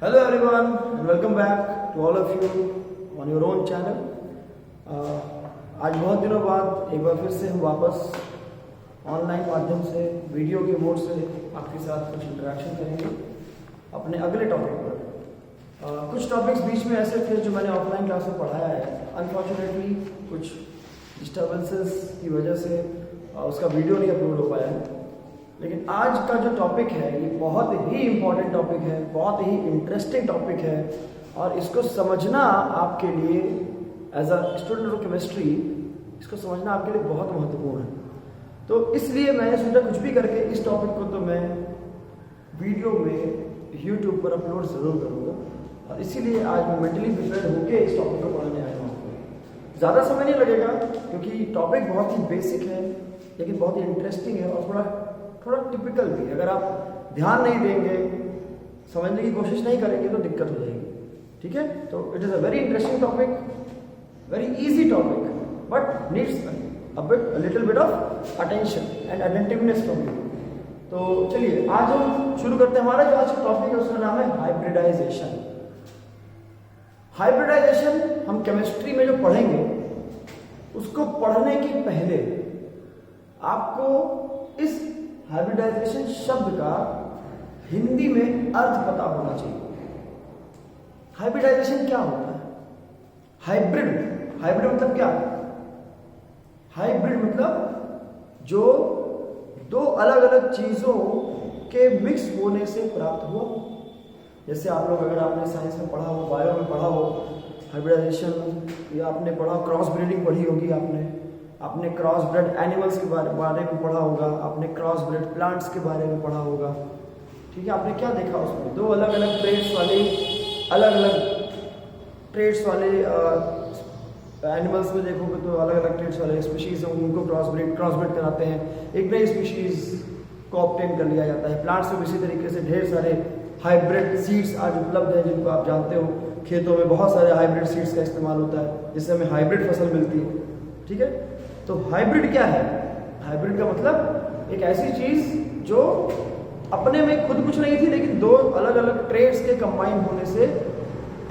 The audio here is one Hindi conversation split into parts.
Hello everyone and welcome back to all of you on your own channel. आज बहुत दिनों बाद एक बार फिर से हम वापस ऑनलाइन माध्यम से वीडियो के मोड से आपके साथ कुछ इंटरेक्शन करेंगे अपने अगले टॉपिक पर। कुछ टॉपिक्स बीच में ऐसे थे जो मैंने ऑफलाइन क्लास में पढ़ाया है, अनफॉर्चुनेटली कुछ डिस्टर्बेंसेस की वजह से उसका वीडियो नहीं अपलोड हो पाया है। लेकिन आज का जो टॉपिक है ये बहुत ही इम्पोर्टेंट टॉपिक है, बहुत ही इंटरेस्टिंग टॉपिक है और इसको समझना आपके लिए as a student of chemistry इसको समझना आपके लिए बहुत महत्वपूर्ण है। तो इसलिए मैंने सोचा कुछ भी करके इस टॉपिक को तो मैं वीडियो में यूट्यूब पर अपलोड ज़रूर करूँगा और इसीलिए आज मैं मेंटली प्रिपेयर होकर इस टॉपिक को पढ़ाने आया हूँ आपको। ज़्यादा समय नहीं लगेगा क्योंकि टॉपिक बहुत ही बेसिक है लेकिन बहुत ही इंटरेस्टिंग है और थोड़ा टिपिकल भी। अगर आप ध्यान नहीं देंगे, समझने की कोशिश नहीं करेंगे तो दिक्कत हो जाएगी। ठीक है, तो it is a very interesting topic, very easy topic but needs a little bit of attention and attentiveness from you. तो चलिए आज हम शुरू करते हैं। हमारा जो आज का टॉपिक है उसका नाम है हाइब्रिडाइजेशन। हाइब्रिडाइजेशन हम केमिस्ट्री में जो पढ़ेंगे उसको पढ़ने के पहले आपको इस हाइब्रिडाइजेशन शब्द का हिंदी में अर्थ पता होना चाहिए। हाइब्रिडाइजेशन क्या होता है? हाइब्रिड मतलब क्या? हाइब्रिड मतलब जो दो अलग अलग चीजों के मिक्स होने से प्राप्त हुआ। जैसे आप लोग अगर आपने साइंस में पढ़ा हो, बायो में पढ़ा हो हाइब्रिडाइजेशन, या आपने पढ़ा क्रॉस ब्रीडिंग पढ़ी होगी, आपने क्रॉस ब्रेड एनिमल्स के बारे में पढ़ा होगा, आपने क्रॉस ब्रेड प्लांट्स के बारे में पढ़ा होगा। ठीक है, आपने क्या देखा उसमें? दो अलग अलग ट्रेड्स वाले एनिमल्स में देखोगे तो अलग अलग ट्रेड्स वाले स्पीशीज हैं, उनको क्रॉस ब्रेड कराते हैं, एक नई स्पीशीज को ऑब्टेन कर लिया जाता है। प्लांट्स में इसी तरीके से ढेर सारे हाइब्रिड सीड्स आज उपलब्ध हैं जिनको आप जानते हो। खेतों में बहुत सारे हाइब्रिड सीड्स का इस्तेमाल होता है जिससे हमें हाइब्रिड फसल मिलती है। ठीक है, तो हाइब्रिड क्या है? हाइब्रिड का मतलब एक ऐसी चीज जो अपने में खुद कुछ नहीं थी लेकिन दो अलग अलग ट्रेड्स के कंबाइन होने से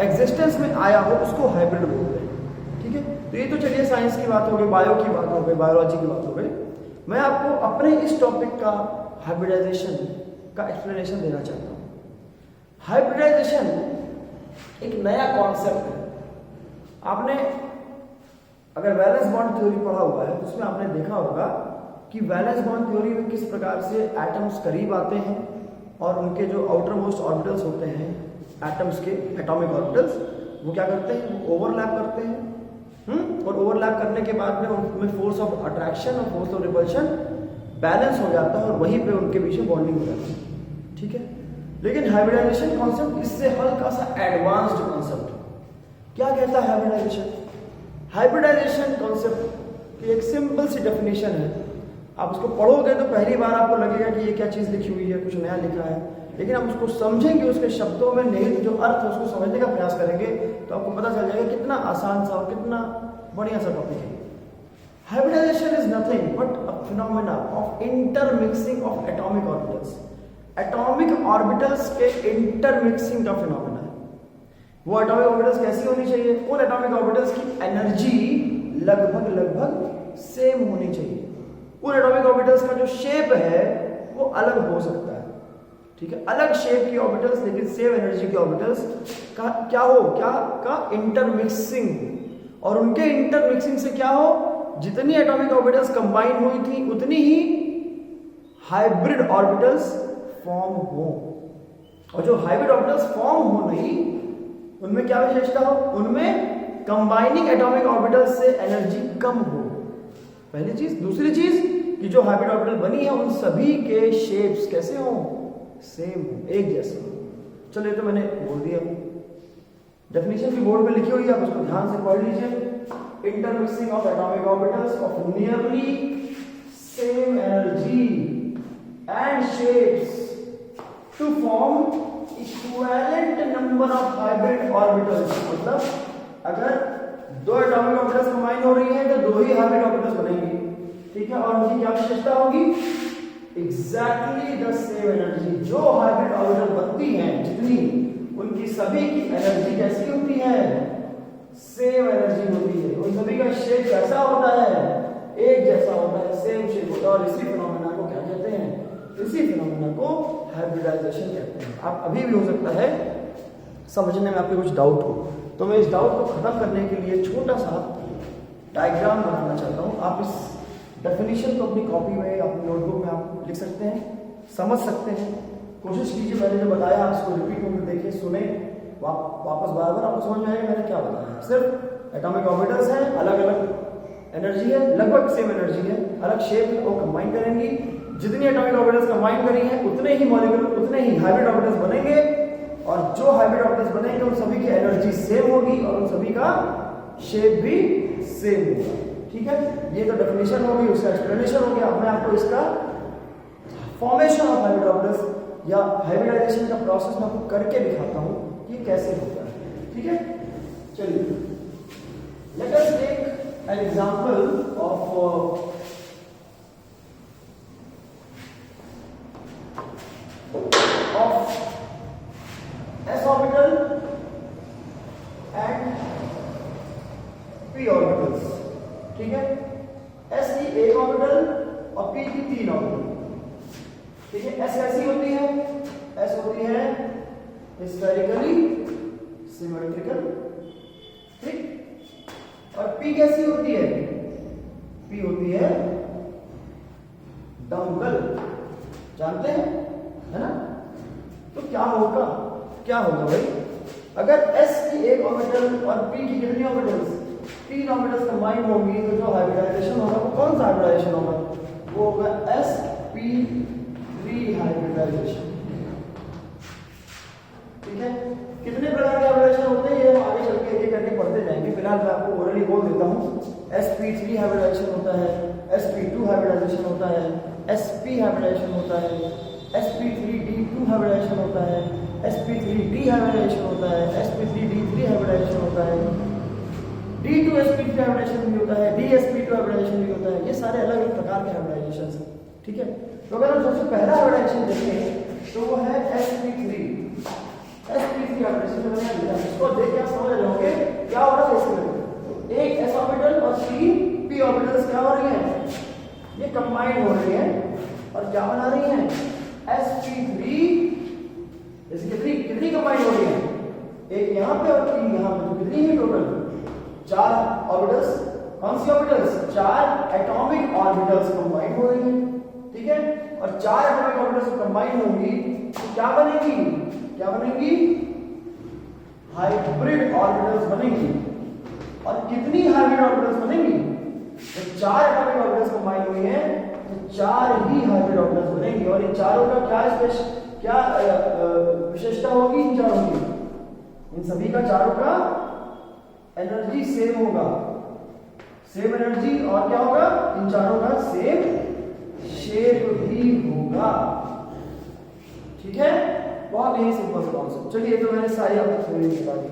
एग्जिस्टेंस में आया हो, उसको हाइब्रिड बोलते हैं। ठीक है, तो ये तो चलिए साइंस की बात हो गई, बायो की बात हो गई, बायोलॉजी की बात हो गई। मैं आपको अपने इस टॉपिक का हाइब्रिडाइजेशन का एक्सप्लेनेशन देना चाहता हूँ। हाइब्रिडाइजेशन एक नया कॉन्सेप्ट है। आपने अगर वैलेंस बॉन्ड थ्योरी पढ़ा हुआ है तो उसमें आपने देखा होगा कि वैलेंस बॉन्ड थ्योरी में किस प्रकार से एटम्स करीब आते हैं और उनके जो आउटर मोस्ट ऑर्बिटल्स होते हैं एटम्स के एटॉमिक ऑर्बिटल्स, वो क्या करते हैं? वो ओवरलैप करते हैं और ओवरलैप करने के बाद में उनमें फोर्स ऑफ अट्रैक्शन और फोर्स ऑफ रिपल्शन बैलेंस हो जाता है और वहीं पे उनके बीच में बॉन्डिंग हो जाती है। ठीक है, लेकिन हाइब्रिडाइजेशन कॉन्सेप्ट इससे हल्का सा एडवांस्ड कॉन्सेप्ट। क्या कहता है हाइब्रिडाइजेशन? हाइब्रिडाइजेशन कॉन्सेप्ट की एक सिंपल सी डेफिनेशन है। आप उसको पढ़ोगे तो पहली बार आपको लगेगा कि ये क्या चीज़ लिखी हुई है, कुछ नया लिखा है, लेकिन आप उसको समझेंगे, उसके शब्दों में निहित जो अर्थ है उसको समझने का प्रयास करेंगे तो आपको पता चल जाएगा कितना आसान सा और कितना बढ़िया सा टॉपिक है। Hybridization is nothing but a phenomena of intermixing of atomic orbitals. Atomic orbitals के इंटरमिक्सिंग का फिनोमेना है। वो एटॉमिक ऑर्बिटल्स कैसी होनी चाहिए? उन एटॉमिक ऑर्बिटल्स की एनर्जी लगभग सेम होनी चाहिए। उन एटॉमिक ऑर्बिटल्स का जो शेप है वो अलग हो सकता है। ठीक है, अलग शेप की ऑर्बिटल्स लेकिन सेम एनर्जी की ऑर्बिटल्स का क्या इंटरमिक्सिंग। और उनके इंटरमिक्सिंग से क्या हो? जितनी एटॉमिक ऑर्बिटल्स कंबाइन हुई थी उतनी ही हाइब्रिड ऑर्बिटल्स फॉर्म हो। और जो हाइब्रिड ऑर्बिटल्स फॉर्म हो रही उनमें क्या विशेषता हो? उनमें कंबाइनिंग एटॉमिक ऑर्बिटल्स से एनर्जी कम हो, पहली चीज। दूसरी चीज कि जो हाइब्रिड ऑर्बिटल बनी है उन सभी के शेप्स कैसे हो? सेम हो, एक जैसे हो। चलो ये तो मैंने बोल दिया। डेफिनेशन भी बोर्ड पे लिखी हुई है, आप उसको ध्यान से पढ़ लीजिए। Intermixing of atomic orbitals of nearly same energy and shapes to form equivalent number of hybrid orbitals. मतलब अगर दो एटॉमिक ऑर्बिटल्स कंबाइन हो रही हैं तो दो ही हाइब्रिड ऑर्बिटल्स बनेंगी। ठीक है, और उनकी क्या विशेषता होगी? Exactly the same energy. जो हाइब्रिड ऑर्बिटल बनती हैं जितनी, उनकी सभी की एनर्जी कैसी होती है, सेम एनर्जी होती है। उन सभी का शेप कैसा होता है, एक जैसा होता है, सेम शेप होता है। और इसी फिनोमेना को क्या कहते हैं, इसी फिनोमेना को हाइब्रिडाइजेशन कहते हैं। आप अभी भी हो सकता है समझने में आपके कुछ डाउट हो, तो मैं इस डाउट को खत्म करने के लिए छोटा सा डायग्राम बनाना चाहता हूँ। आप इस डेफिनेशन को अपनी कॉपी में, अपनी नोटबुक में आप लिख सकते हैं, समझ सकते हैं। कोशिश कीजिए मैंने जो बताया आप इसको रिपीट होकर देखिए, सुने, वापस बार बार आपको समझ में आएगा मैंने क्या बताया। सिर्फ एटॉमिक ऑर्बिटल्स हैं, अलग अलग एनर्जी है, लगभग सेम एनर्जी है, अलग शेप है, वो कंबाइन करेंगी। जितनी एटॉमिक ऑर्बिटल्स कंबाइन करी हैं उतने ही मॉलिक्यूल, उतने ही हाइब्रिड ऑर्बिटल्स बनेंगे। और जो हाइब्रिड ऑर्बिटल्स बनेंगे उन सभी की एनर्जी सेम होगी और उन सभी का शेप भी सेम होगा। ठीक है, ये तो डेफिनेशन होगी, उसका एक्सप्लेनेशन हो गया। अब मैं आपको इसका फॉर्मेशन ऑफ हाइब्रिड ऑर्बिटल्स या हाइब्रिडाइजेशन का प्रोसेस मैं आपको करके दिखाता हूं कि कैसे होता है। ठीक है, चलिए let us take an example of s orbital and p orbitals। ठीक है, s की एक ऑर्बिटल और p की तीन ऑर्बिटल। ठीक है, s कैसी होती है, s होती है स्फेरिकली सिमेट्रिकल। ठीक, और p कैसी होती है, p होती है डम्बल, जानते हैं है ना। तो क्या होगा भाई, अगर s की एक ऑर्बिटल और p की कितनी ऑर्बिटल्स, तीन ऑर्बिटल्स कंबाइन होंगी, तो जो हाइब्रिडाइजेशन होगा वो कौन सा हाइब्रिडाइजेशन होगा, वो होगा sp3 हाइब्रिडाइजेशन। ठीक है, कितने प्रकार के हाइब्रिडाइजेशन होते हैं ये हम आगे चल के एक करके पढ़ते जाएंगे। फिलहाल मैं आपको ओरली बोल देता हूँ। sp3 हाइब्रिडाइजेशन होता है, sp2 हाइब्रिडाइजेशन होता है, sp हाइब्रिडाइजेशन होता है, sp3d2 हाइब्रिडाइजेशन होता है, sp3d हाइब्रिडाइजेशन होता है, sp3d3 हाइब्रिडाइजेशन होता है, d2sp3 हाइब्रिडाइजेशन भी होता है, dsp2 हाइब्रिडाइजेशन भी होता है। ये सारे अलग अलग प्रकार के हाइब्रिडाइजेशन हैं। ठीक है, तो अगर हम सबसे पहला हाइब्रिडाइजेशन देखें तो वो है sp3 हाइब्रिडाइजेशन। इसको देख के आप समझ रहे होंगे क्या हो रहा है इसमें, एक s ऑर्बिटल और तीन p ऑर्बिटल्स क्या हो रही हैं, ये कंबाइन हो रही हैं और क्या बना रही हैं, sp3। जैसे कितनी कंबाइन हो रही है, एक यहाँ पे और तीन यहाँ पे, तो कितनी है टोटल, चार ऑर्बिटल्स। कौन सी ऑर्बिटल्स, चार एटॉमिक ऑर्बिटल्स कंबाइन हो रही हैं। ठीक है, और चार एटॉमिक ऑर्बिटल्स कंबाइन होंगी तो क्या बनेगी, हाइब्रिड ऑर्बिटल्स बनेंगी। और कितनी हाइब्रिड ऑर्बिटल्स बनेंगी, तो चार एटॉमिक ऑर्बिटल्स कंबाइन हुई हैं तो चार ही हाइब्रिड ऑर्बिटल्स बनेंगी। और इन चारों का क्या विशेषता होगी, इन चारों की, इन सभी का चारों का एनर्जी सेम होगा, सेम एनर्जी, और क्या होगा, इन चारों का सेम शेप भी होगा। ठीक है, बहुत ही सिंपल सा कॉन्सेप्ट। चलिए, तो मैंने सारी आपको थ्योरी बता दी,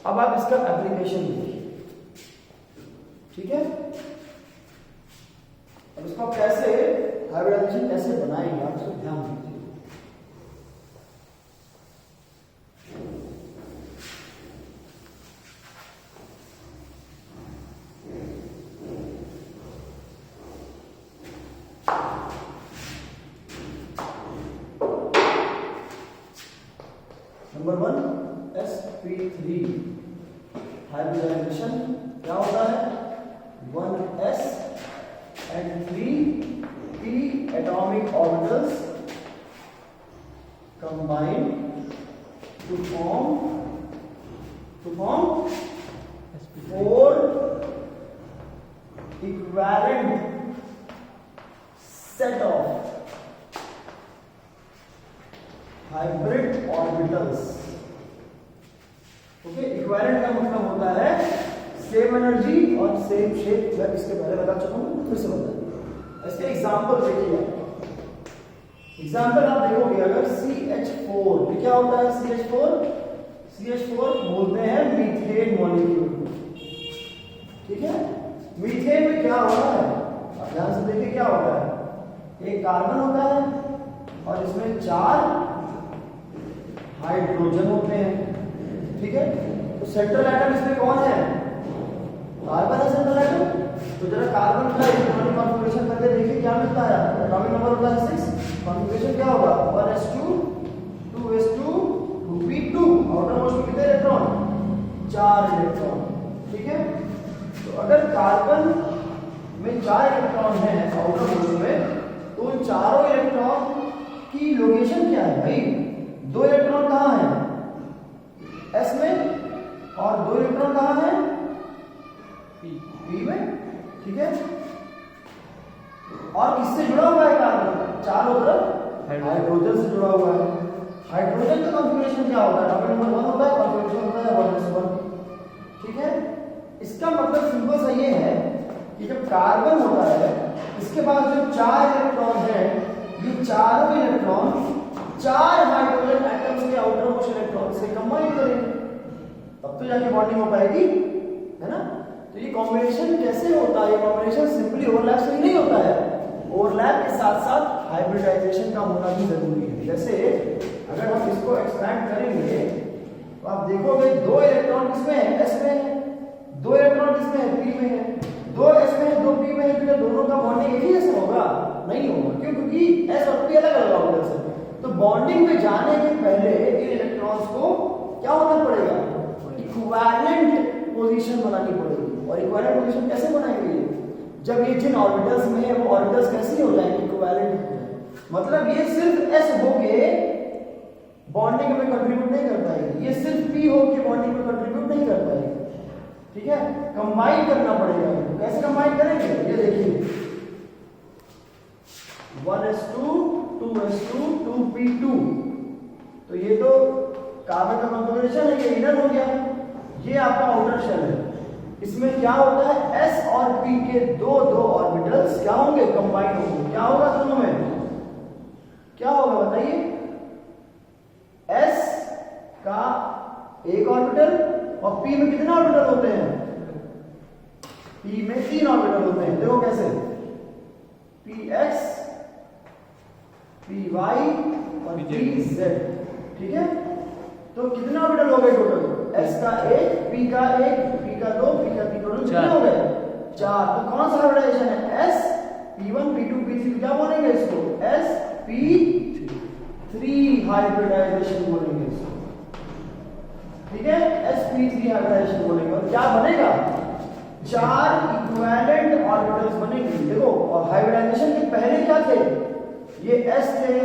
अब आप इसका एप्लीकेशन देखिए। ठीक है, अब इसको कैसे हाइब्रिडाइजेशन कैसे बनाएंगे आप इसको ध्यान दीजिए। नंबर 1 sp3 हाइब्रिडाइजेशन क्या होता है, 1s and 3p atomic orbitals combine to form 4 equivalent set of hybrid orbitals। Okay, equivalent का मतलब होता है सेम एनर्जी और सेम शेप। मैं इसके पहले बता चुका हूं, फिर से बता दूं। इसके एग्जांपल देखिए, एग्जांपल आप देखोगे अगर CH4, ये क्या होता है CH4 बोलते हैं मीथेन मॉलिक्यूल। ठीक है, मीथेन में क्या हो रहा है, आप ध्यान से देखिए क्या होता है, एक कार्बन होता है और इसमें 4 हाइड्रोजन होते हैं, ठीक है। तो सेंट्रल एटम इसमें कौन है? कार्बन है सेंट्रल एटम। तो जरा कार्बन का इलेक्ट्रॉनिक कॉन्फ़िगरेशन करके देखिए क्या मिलता है। एटॉमिक नंबर होता है 6, कॉन्फ़िगरेशन क्या होगा 1s2 2s2 2p2, outer most में कितने इलेक्ट्रॉन? 4 इलेक्ट्रॉन, ठीक है। तो अगर कार्बन में 4 इलेक्ट्रॉन है आउटर मोस्ट में, तो उन चारों इलेक्ट्रॉन की लोकेशन क्या है भाई? 2 इलेक्ट्रॉन कहाँ है? s में, और 2 इलेक्ट्रॉन कहाँ है? p में, ठीक है। और किससे जुड़ा हुआ है कार्बन? चारों तरफ हाइड्रोजन से जुड़ा हुआ है। हाइड्रोजन का कॉन्फ़िगरेशन क्या होता है? एटॉमिक नंबर 1 होता है, कॉन्फ़िगरेशन होता है 1s1, ठीक है। इसका मतलब सिंपल सा ये है कि जब कार्बन होता है, इसके बाद जो 4 इलेक्ट्रॉन है, ये चारों इलेक्ट्रॉन 4 हाइड्रोजन एटम्स के आउटर मोस्ट इलेक्ट्रॉन से कंबाइन करेंगे, तब तो जाके बॉन्डिंग हो पाएगी, है ना। तो ये कॉम्बिनेशन कैसे होता है? ये कॉम्बिनेशन सिंपली ओवरलैप से ही नहीं होता है, ओवरलैप के साथ साथ हाइब्रिडाइजेशन का होना भी जरूरी है। जैसे अगर हम इसको एक्सपैंड करेंगे तो आप देखोगे 2 इलेक्ट्रॉन किसमें है? s में है। 2 इलेक्ट्रॉन किसमें है? p में है। 2 s में है, 2 p में है, तो दोनों का बॉन्डिंग एक ही जैसा होगा? नहीं होगा। क्यों? क्योंकि s और p अलग अलग ऑर्बिटल्स हैं। तो बॉन्डिंग में जाने के पहले इन इलेक्ट्रॉन्स को क्या होना पड़ेगा? इक्विवेलेंट पोजीशन बनानी पड़ेगी। और इक्विवेलेंट पोजीशन कैसे बनाएंगे? जब ये जिन ऑर्बिटल्स में है वो ऑर्बिटल्स कैसी हो जाएंगे? इक्विवेलेंट। मतलब ये सिर्फ s होके बॉन्डिंग में कंट्रीब्यूट नहीं कर पाएगी, ये सिर्फ p होके बॉन्डिंग में कंट्रीब्यूट नहीं कर पाएगी, ठीक है। कंबाइन करना पड़ेगा। कैसे कंबाइन करेंगे? ये देखिए 1s2 2s2 2p2, तो ये तो कार्बन का कॉन्फ़िगरेशन है, ये इनर हो गया, ये आपका आउटर शेल है। इसमें क्या होता है? s और p के दो ऑर्बिटल्स क्या होंगे? कंबाइन होंगे। क्या होगा दोनों में? क्या होगा बताइए? s का एक ऑर्बिटल, और p में कितने ऑर्बिटल होते हैं? p में 3 ऑर्बिटल होते हैं। देखो कैसे, px py और pz, ठीक है। तो कितने ऑर्बिटल हो गए टोटल? s का 1, p का 1, p का 2, p का 3, टोटल कितने हो गए? 4। तो कौन सा हाइब्रिडाइजेशन है? s p1 p2 p3, क्या बोलेंगे इसको? sp3 हाइब्रिडाइजेशन बोलेंगे इसको, ठीक है। sp3 हाइब्रिडाइजेशन बोलेंगे। और क्या बनेगा? 4 इक्विवेलेंट ऑर्बिटल्स बनेंगे। देखो, और हाइब्रिडाइजेशन के पहले क्या थे? ये s थे,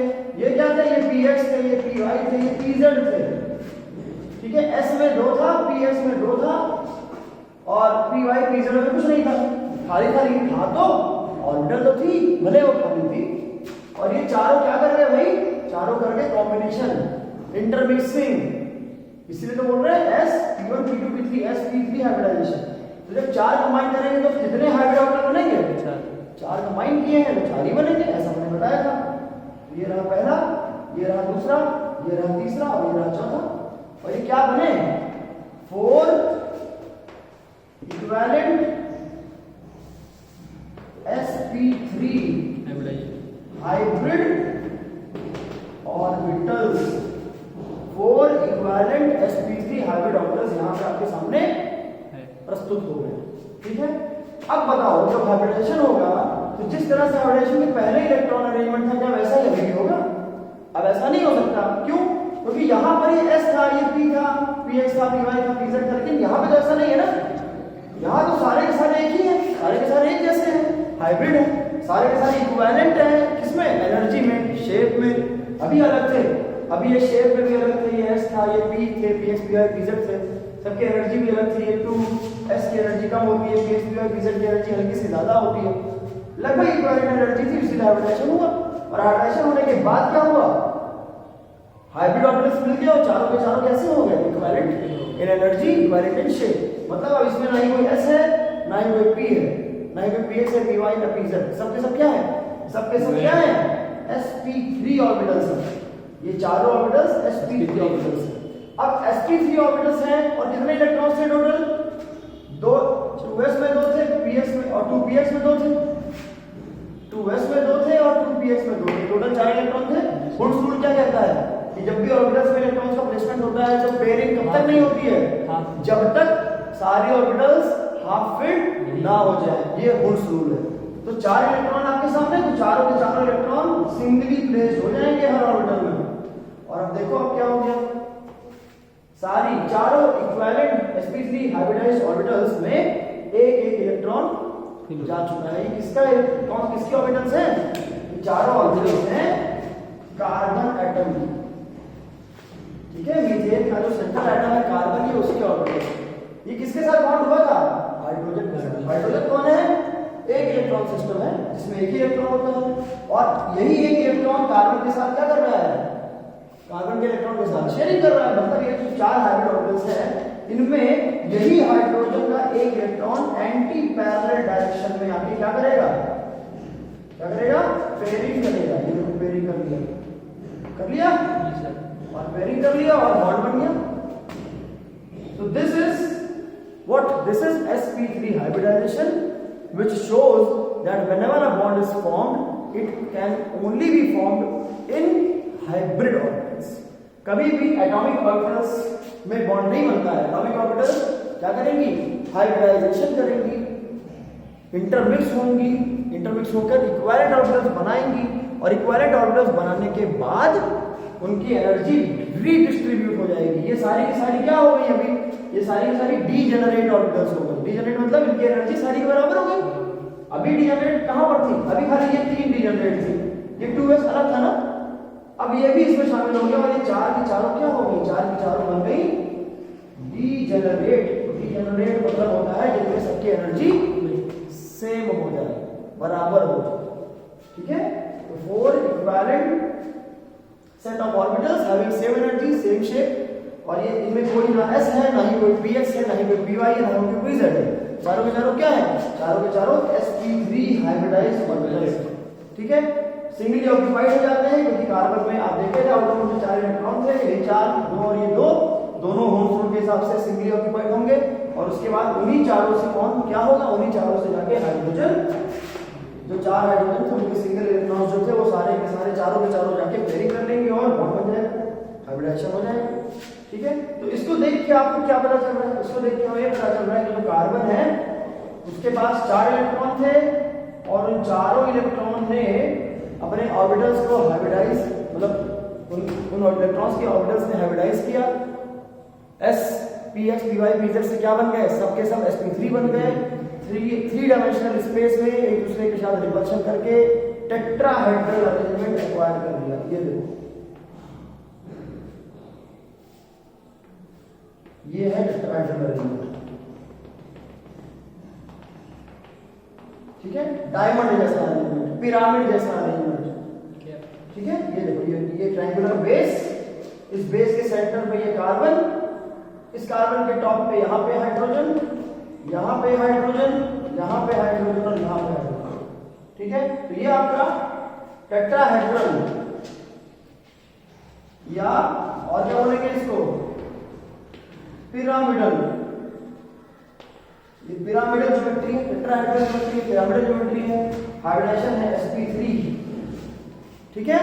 ये क्या थे? ये px थे, ये py थे, ये pz थे, ठीक है। s में 2 था, px में 2 था, और py pz में कुछ नहीं था, खाली खाली था। तो ऑर्बिटल तो थी, भले वो खाली थी। और ये चारों क्या कर रहे हैं भाई? चारों कर रहे कॉम्बिनेशन, इंटरमिक्सिंग। इसीलिए तो बोल रहे हैं s p1 p2 p3 sp3 hybridisation. तो जब 4 कंबाइन करेंगे तो कितने हाइब्रिड ऑर्बिटल बनेंगे? 4 कंबाइन किए हैं तो 4 ही बनेंगे, ऐसा मैंने बताया था। ये रहा पहला, ये रहा दूसरा, ये रहा तीसरा, और ये रहा चौथा। और ये क्या बने? 4 equivalent sp3 hybrid orbitals. 4 equivalent sp3 hybrid orbitals यहां पे आपके सामने प्रस्तुत हो गए, ठीक है। अब बताओ, जब हाइब्रिडाइजेशन होगा तो जिस तरह से हाइब्रिडाइजेशन के पहले इलेक्ट्रॉन अरेंजमेंट था, क्या वैसा ही अभी होगा? अब ऐसा नहीं हो सकता। क्यों? क्योंकि यहां पर ये s था, ये p था, px था, py था, pz था, लेकिन यहां पे तो ऐसा नहीं है ना। यहां तो सारे के सारे एक ही हैं, सारे के सारे एक जैसे हैं, हाइब्रिड है, सारे के सारे इक्विवेलेंट हैं। किसमें? एनर्जी में, शेप में। अभी अलग थे, अभी ये शेप में भी अलग थे, ये s था, ये p थे, px py pz थे, सबकी एनर्जी भी अलग थी। ये 2s की एनर्जी कम होती है, px py pz की एनर्जी हल्की सी ज्यादा होती है, लगभग इक्विवेलेंट एनर्जी थी, इसलिए हाइब्रिडाइजेशन हुआ। और हाइब्रिडाइजेशन होने के बाद क्या हुआ? हाइब्रिड ऑर्बिटल्स मिल गए और चारों के चारों कैसे हो गए? Equivalent in energy, equivalent in shape. मतलब अब इसमें ना ही कोई s है, ना ही कोई p है, ना ही कोई px है, py ना pz, सबके सब क्या है? सबके सब क्या है? sp3 ऑर्बिटल्स हैं। ये चारों ऑर्बिटल्स sp3 ऑर्बिटल्स हैं। अब sp3 ऑर्बिटल्स हैं और कितने इलेक्ट्रॉन्स थे टोटल? 2s में 2 थे, px में, और 2px में 2 थे, 2s में 2 थे और 2px में 2 थे, टोटल 4 इलेक्ट्रॉन थे। वुड्स रूल क्या कहता है? कि जब भी ऑर्बिटल्स में इलेक्ट्रॉन्स का प्लेसमेंट होता है तो पेयरिंग कब तक नहीं होती है, जब तक सारी ऑर्बिटल्स हाफ फिल्ड ना हो जाए। ये हुड्स रूल है। तो 4 इलेक्ट्रॉन आपके सामने, तो चारों के चारों इलेक्ट्रॉन सिंगली प्लेस्ड हो जाएंगे हर ऑर्बिटल में। और अब देखो अब क्या हो गया, सारी चारों इक्विवेलेंट sp3 हाइब्रिडाइज्ड ऑर्बिटल्स में एक इलेक्ट्रॉन जा चुका है। ये किसका कौन किसकी ऑर्बिटल्स हैं? चारों ऑर्बिटल्स हैं कार्बन एटम की। ठीक है, मीथेन का जो सेंट्रल एटम है कार्बन, ये उसकी ऑर्बिटल। ये किसके साथ बॉन्ड हुआ था? हाइड्रोजन के साथ। हाइड्रोजन कौन है? एक इलेक्ट्रॉन सिस्टम है जिसमें एक ही इलेक्ट्रॉन होता है, और यही एक इलेक्ट्रॉन कार्बन के साथ क्या कर रहा है? कार्बन के इलेक्ट्रॉन के साथ शेयरिंग कर रहा है। मतलब ये जो 4 हाइब्रिड ऑर्बिटल्स हैं, इनमें यही हाइड्रोजन का एक इलेक्ट्रॉन एंटी पैरेलल डायरेक्शन में आके क्या करेगा? क्या करेगा? पेयरिंग करेगा। ये पेयरिंग कर लिया, कर लिया और पेयरिंग कर लिया और बॉन्ड बन गया। So this is what? This is sp3 hybridization, which shows that whenever a bond is formed, it can only be formed in hybrid orbitals. कभी भी एटॉमिक ऑर्बिटल्स में बॉन्ड नहीं बनता है। एटॉमिक ऑर्बिटल्स क्या करेंगी? हाइब्रिडाइजेशन करेंगी, इंटरमिक्स होंगी, इंटरमिक्स होकर इक्विवेलेंट ऑर्बिटल्स बनाएंगी, और इक्विवेलेंट ऑर्बिटल्स बनाने के बाद उनकी एनर्जी रीडिस्ट्रीब्यूट हो जाएगी। ये सारी की सारी क्या हो गई? अभी ये सारी की सारी डीजेनरेट ऑर्बिटल्स हो गई। डीजेनरेट मतलब इनकी एनर्जी सारी के बराबर हो गई। अभी डीजेनरेट कहां पर थी? अभी खाली ये 3 डीजेनरेट थी, ये 2s अलग था ना। अब ये भी इसमें शामिल हो गया और ये 4 की चारों क्या हो गई? 4 की चारों बन गई डीजेनरेट। डीजेनरेट मतलब होता है जिनमें सबकी एनर्जी सेम हो जाए, बराबर हो जाए। ठीक है, तो 4 equivalent set of orbitals having same energy, same shape, और ये इनमें कोई ना s है, ना ही कोई px है, ना ही कोई py है, ना ही कोई pz है। चारों के चारों क्या है? चारों के चारों sp3 हाइब्रिडाइज्ड ऑर्बिटल्स। ठीक है, सिंगली ऑक्यूपाइड हो जाते हैं क्योंकि कार्बन में आप देखें आउटर में 4 इलेक्ट्रॉन थे, ये 4, 2 और ये 2, दोनों होम्स रूल के हिसाब से सिंगली ऑक्यूपाइड होंगे। और उसके बाद उन्हीं चारों से कौन क्या होगा? उन्हीं चारों से जाके हाइड्रोजन, जो 4 हाइड्रोजन थे उनके सिंगल इलेक्ट्रॉन्स जो थे वो सारे के सारे चारों के चारों जाके पेयरिंग कर लेंगे और बॉन्ड बन जाएगा, हाइब्रिडाइजेशन हो जाएगा। ठीक है, तो इसको देख के आपको क्या पता चल रहा है? इसको देख के हमें पता चल रहा है कि जो कार्बन है उसके पास 4 इलेक्ट्रॉन थे और उन चारों इलेक्ट्रॉन ने अपने ऑर्बिटल्स को हाइब्रिडाइज, मतलब उन इलेक्ट्रॉन्स के ऑर्बिटल्स ने हाइब्रिडाइज किया। s px py pz से क्या बन गए? सबके सब sp3 बन गए। 3 डायमेंशनल स्पेस में एक दूसरे के साथ रिपल्शन करके टेट्राहेड्रल अरेंजमेंट एक्वायर कर लिया। ये देखो, ये है टेट्राहेड्रल अरेंजमेंट। ठीक है, डायमंड जैसा अरेंजमेंट, पिरामिड जैसा अरेंजमेंट। ठीक है, ये देखो, ये ट्रायंगुलर बेस, इस बेस के सेंटर पे ये कार्बन, इस कार्बन के टॉप पे यहाँ पे हाइड्रोजन, यहाँ पे हाइड्रोजन, यहाँ पे हाइड्रोजन और यहाँ पे हाइड्रोजन। ठीक है, तो ये आपका टेट्राहेड्रल, या और क्या बोलेंगे इसको? पिरामिडल। ये पिरामिडल ज्योमेट्री है, टेट्राहेड्रल ज्योमेट्री, पिरामिडल ज्योमेट्री है, हाइब्रिडाइजेशन है sp3। ठीक है,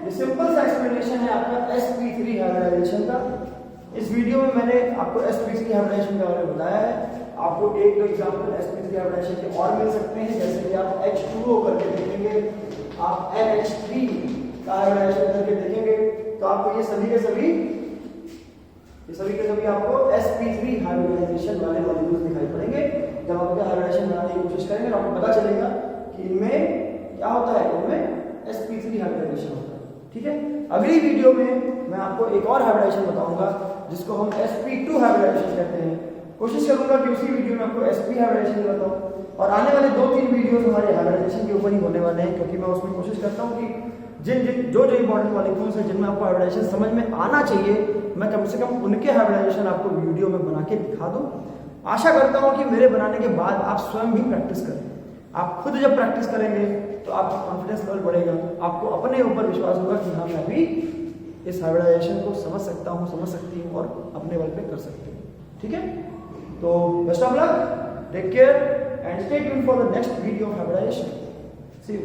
ये सिंपल सा एक्सप्लेनेशन है आपका sp3 हाइब्रिडाइजेशन का। इस वीडियो में मैंने आपको sp3 हाइब्रिडाइजेशन के बारे में बताया है। आपको एक दो एग्जांपल sp3 हाइब्रिडाइजेशन के और मिल सकते हैं, जैसे कि आप H2O करके देखेंगे, आप NH3 का हाइब्रिडाइजेशन करके देखेंगे, तो आपको ये सभी के सभी आपको sp3 हाइब्रिडाइजेशन वाले मॉलिक्यूल्स दिखाई पड़ेंगे। जब आप हाइब्रिडाइजेशन बनाने की कोशिश करेंगे तो आपको पता चलेगा कि इनमें क्या होता है, इनमें sp3 हाइब्रिडाइजेशन होता है। ठीक है, अगली वीडियो में मैं आपको एक और हाइब्रिडाइजेशन बताऊंगा जिसको हम sp2 हाइब्रिडाइजेशन कहते हैं। कोशिश करूंगा कि उसी वीडियो में आपको sp हाइब्रिडाइजेशन बताऊं, और आने वाले 2-3 वीडियोस हमारे हाइब्रिडाइजेशन के ऊपर ही होने वाले हैं, क्योंकि मैं उसमें कोशिश करता हूं कि जो इंपॉर्टेंट मॉलिक्यूल्स हैं जिनमें आपको हाइब्रिडाइजेशन समझ में आना चाहिए, मैं कम से कम उनके हाइब्रिडाइजेशन आपको वीडियो में बना के दिखा दूं। आशा करता हूं कि मेरे बनाने के बाद आप स्वयं भी प्रैक्टिस करें। आप खुद जब प्रैक्टिस करेंगे तो आपका कॉन्फिडेंस लेवल बढ़ेगा, आपको अपने ऊपर विश्वास होगा कि हाँ, मैं भी इस हाइब्रिडाइजेशन को समझ सकता हूँ, समझ सकती हूँ और अपने बल पे कर सकती हूँ। ठीक है, तो best of luck, take care and stay tuned for the next video of hybridization. See you.